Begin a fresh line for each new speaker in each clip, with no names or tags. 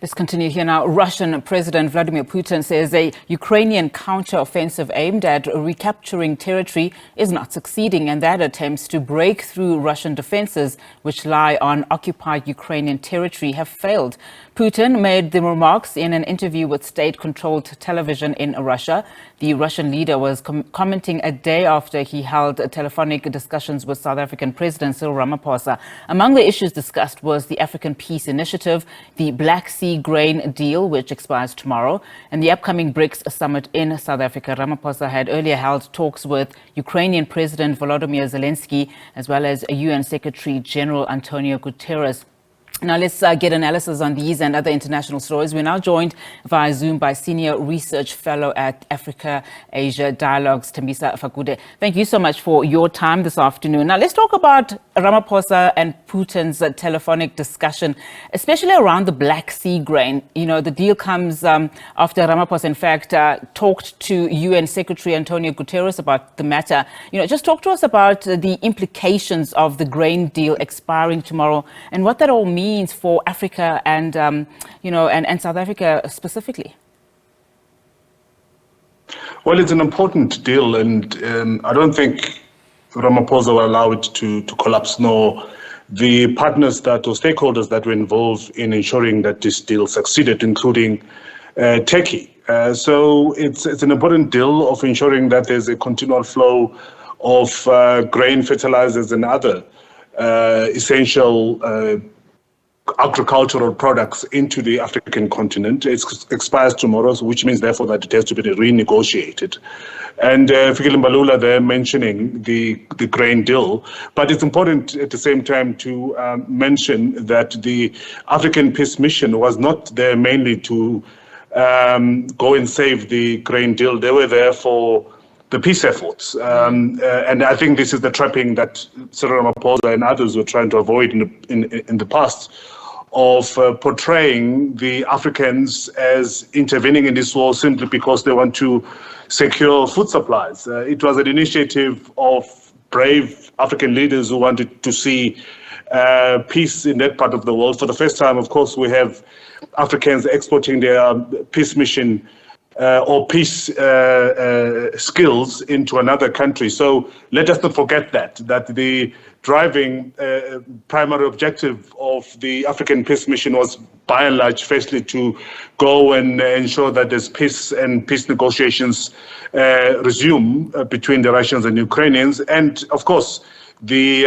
Let's continue here now. Russian President Vladimir Putin says a Ukrainian counter-offensive aimed at recapturing territory is not succeeding, and that attempts to break through Russian defenses, which lie on occupied Ukrainian territory, have failed. Putin made the remarks in an interview with state-controlled television in Russia. The Russian leader was commenting a day after he held telephonic discussions with South African President Cyril Ramaphosa. Among the issues discussed was the African Peace Initiative, the Black Sea grain deal, which expires tomorrow, and the upcoming BRICS summit in South Africa. Ramaphosa had earlier held talks with Ukrainian President Volodymyr Zelenskyy, as well as UN Secretary General Antonio Guterres. Now let's get analysis on these and other international stories. We're now joined via Zoom by Senior Research Fellow at Africa-Asia Dialogues, Thembisa Fakude. Thank you so much for your time this afternoon. Now let's talk about Ramaphosa and Putin's telephonic discussion, especially around the Black Sea grain. You know, the deal comes after Ramaphosa, in fact, talked to UN Secretary Antonio Guterres about the matter. You know, just talk to us about the implications of the grain deal expiring tomorrow and what that all means for Africa and, and South Africa specifically.
Well, it's an important deal, and I don't think Ramaphosa will allow it to collapse, nor the partners or stakeholders that were involved in ensuring that this deal succeeded, including Turkey. So it's an important deal of ensuring that there's a continual flow of grain, fertilizers, and other essential agricultural products into the African continent. It expires tomorrow, which means therefore that it has to be renegotiated. And Fikile Mbalula there mentioning the grain deal, but it's important at the same time to mention that the African Peace Mission was not there mainly to go and save the grain deal. They were there for the peace efforts. And I think this is the trapping that Cyril Ramaphosa and others were trying to avoid in the past, of portraying the Africans as intervening in this war simply because they want to secure food supplies. It was an initiative of brave African leaders who wanted to see peace in that part of the world. For the first time, of course, we have Africans exporting their peace mission or peace skills into another country. So let us not forget that the driving primary objective of the African Peace Mission was by and large, firstly, to go and ensure that there's peace and peace negotiations resume between the Russians and Ukrainians. And of course, the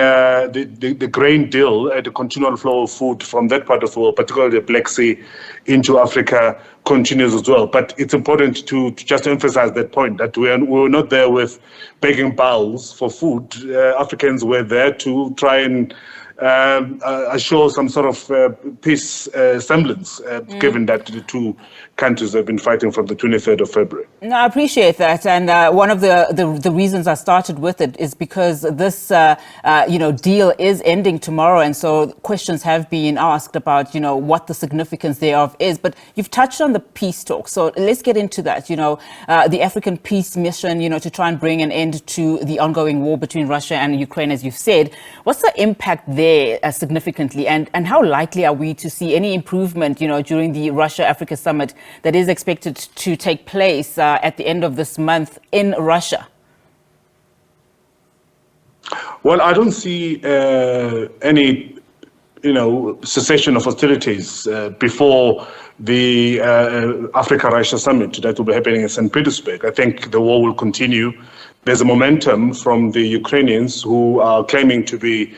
grain deal, the continual flow of food from that part of the world, particularly the Black Sea, into Africa continues as well. But it's important to just emphasize that point, that we were not there with begging bowls for food. Africans were there to try and assure some sort of peace semblance, given that the two countries have been fighting from the 23rd of February.
No, I appreciate that. And one of the reasons I started with it is because this, deal is ending tomorrow. And so questions have been asked about, what the significance thereof is. But you've touched on the peace talk. So let's get into that. The African Peace Mission, to try and bring an end to the ongoing war between Russia and Ukraine, as you've said. What's the impact there significantly? And how likely are we to see any improvement, during the Russia-Africa summit that is expected to take place at the end of this month in Russia?
Well, I don't see any, cessation of hostilities before the Africa-Russia summit that will be happening in St. Petersburg. I think the war will continue. There's a momentum from the Ukrainians who are claiming to be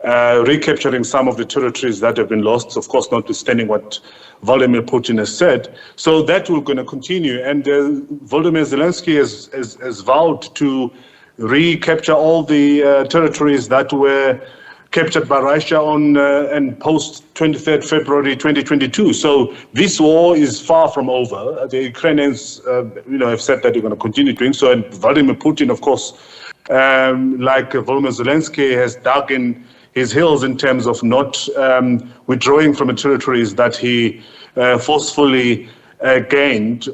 recapturing some of the territories that have been lost, of course, notwithstanding what Vladimir Putin has said. So that will going to continue. And Volodymyr Zelenskyy has vowed to recapture all the territories that were captured by Russia on and post 23rd February 2022. So this war is far from over. The Ukrainians, have said that they're going to continue doing so. And Vladimir Putin, of course, like Volodymyr Zelenskyy, has dug in his heels in terms of not withdrawing from the territories that he forcefully gained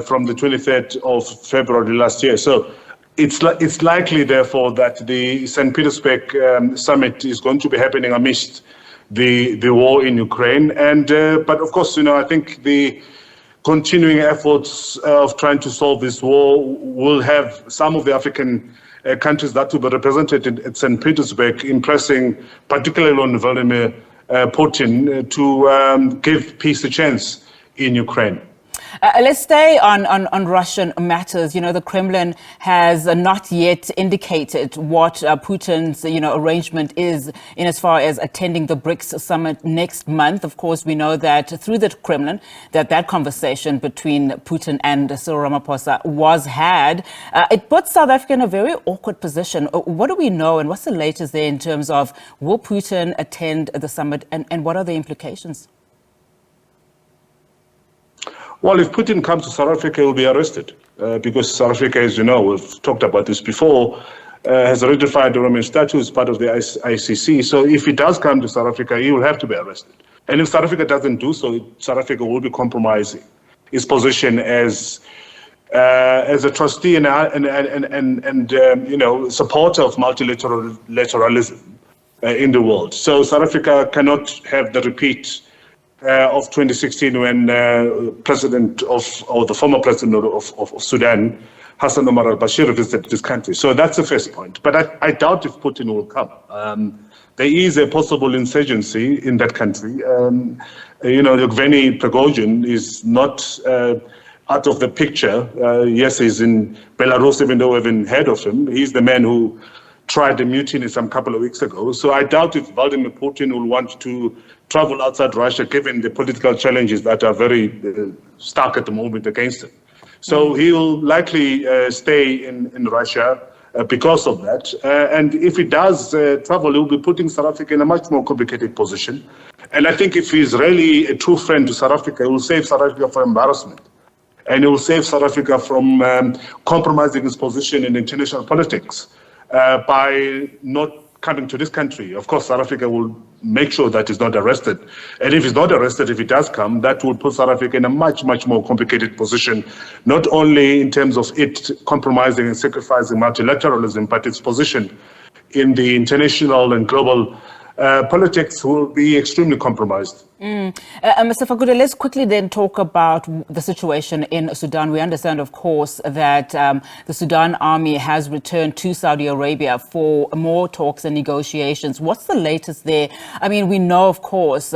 from the 23rd of February last year. So it's likely, therefore, that the St. Petersburg summit is going to be happening amidst the war in Ukraine. And but of course, I think the continuing efforts of trying to solve this war will have some of the African countries that will be represented at St. Petersburg impressing particularly on Vladimir Putin to give peace a chance in Ukraine.
Let's stay on Russian matters. The Kremlin has not yet indicated what Putin's, arrangement is in as far as attending the BRICS summit next month. Of course, we know that through the Kremlin, that conversation between Putin and Cyril Ramaphosa was had. It puts South Africa in a very awkward position. What do we know and what's the latest there in terms of will Putin attend the summit and what are the implications?
Well, if Putin comes to South Africa, he will be arrested because South Africa, as you know, we've talked about this before, has ratified the Roman Statute as part of the ICC. So if he does come to South Africa, he will have to be arrested. And if South Africa doesn't do so, South Africa will be compromising its position as a trustee and supporter of multilateralism in the world. So South Africa cannot have the repeat of 2016 when the former president of Sudan, Hassan Omar al-Bashir, visited this country. So that's the first point. But I doubt if Putin will come. There is a possible insurgency in that country. Yevgeny Prigozhin is not out of the picture. Yes, he's in Belarus, even though we haven't heard of him. He's the man who tried the mutiny some couple of weeks ago. So I doubt if Vladimir Putin will want to travel outside Russia, given the political challenges that are very stark at the moment against him. So he will likely stay in Russia because of that. And if he does travel, he will be putting South Africa in a much more complicated position. And I think if he's really a true friend to South Africa, he will save South Africa from embarrassment. And he will save South Africa from compromising his position in international politics by not coming to this country. Of course, South Africa will make sure that he's not arrested. And if he's not arrested, if he does come, that would put South Africa in a much, much more complicated position, not only in terms of it compromising and sacrificing multilateralism, but its position in the international and global politics will be extremely compromised.
Mr. Fakude, let's quickly then talk about the situation in Sudan. We understand, of course, that the Sudan army has returned to Saudi Arabia for more talks and negotiations. What's the latest there? I mean, we know, of course,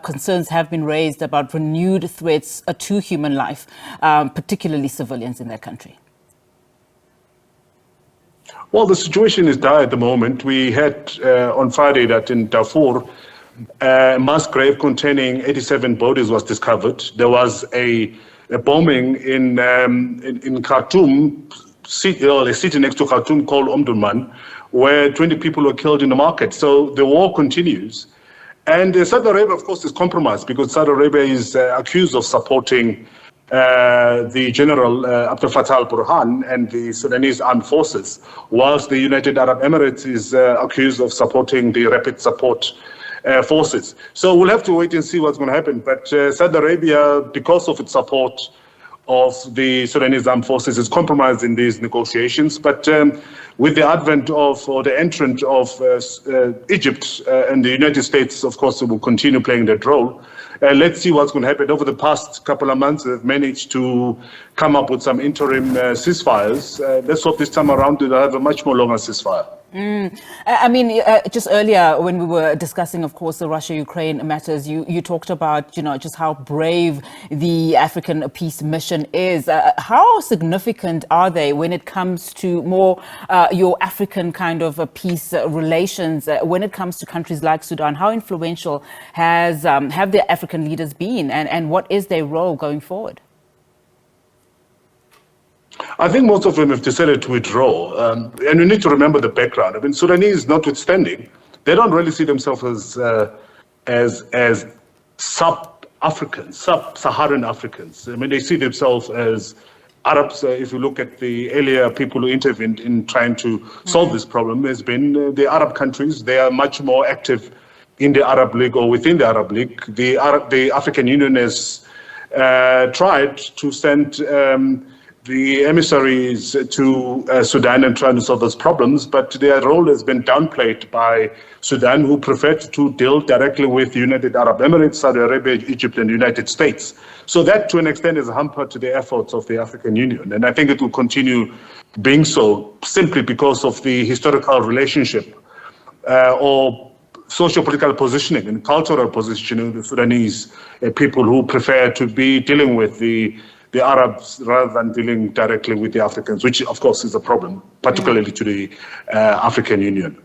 concerns have been raised about renewed threats to human life, particularly civilians in that country.
Well, the situation is dire at the moment. We had on Friday that in Darfur, a mass grave containing 87 bodies was discovered. There was a bombing in Khartoum, a city next to Khartoum called Omdurman, where 20 people were killed in the market. So the war continues. And Saudi Arabia, of course, is compromised because Saudi Arabia is accused of supporting the General Abdel Fattah al-Burhan and the Sudanese armed forces, whilst the United Arab Emirates is accused of supporting the Rapid Support Forces. So we'll have to wait and see what's going to happen. But Saudi Arabia, because of its support of the Sudanese armed forces, is compromised in these negotiations. But with the advent of, or the entrance of Egypt and the United States, of course, will continue playing that role. Let's see what's going to happen. Over the past couple of months, they've managed to come up with some interim ceasefires. Let's hope this time around they'll have a much more longer ceasefire.
I mean, just earlier when we were discussing, of course, the Russia-Ukraine matters, you talked about, just how brave the African peace mission is. How significant are they when it comes to more your African kind of peace relations? When it comes to countries like Sudan, how influential have the African leaders been, and what is their role going forward?
I think most of them have decided to withdraw, and we need to remember the background. I mean, Sudanese, notwithstanding, they don't really see themselves as sub-Africans, sub-Saharan Africans. I mean, they see themselves as Arabs. If you look at the earlier people who intervened in trying to solve this problem, has been the Arab countries. They are much more active in the Arab League or within the Arab League. The African Union has tried to send the emissaries to Sudan and trying to solve those problems, but their role has been downplayed by Sudan, who preferred to deal directly with the United Arab Emirates, Saudi Arabia, Egypt, and the United States. So that, to an extent, is a hamper to the efforts of the African Union. And I think it will continue being so simply because of the historical relationship or socio-political positioning and cultural positioning of the Sudanese people who prefer to be dealing with the Arabs rather than dealing directly with the Africans, which of course is a problem, particularly to the African Union.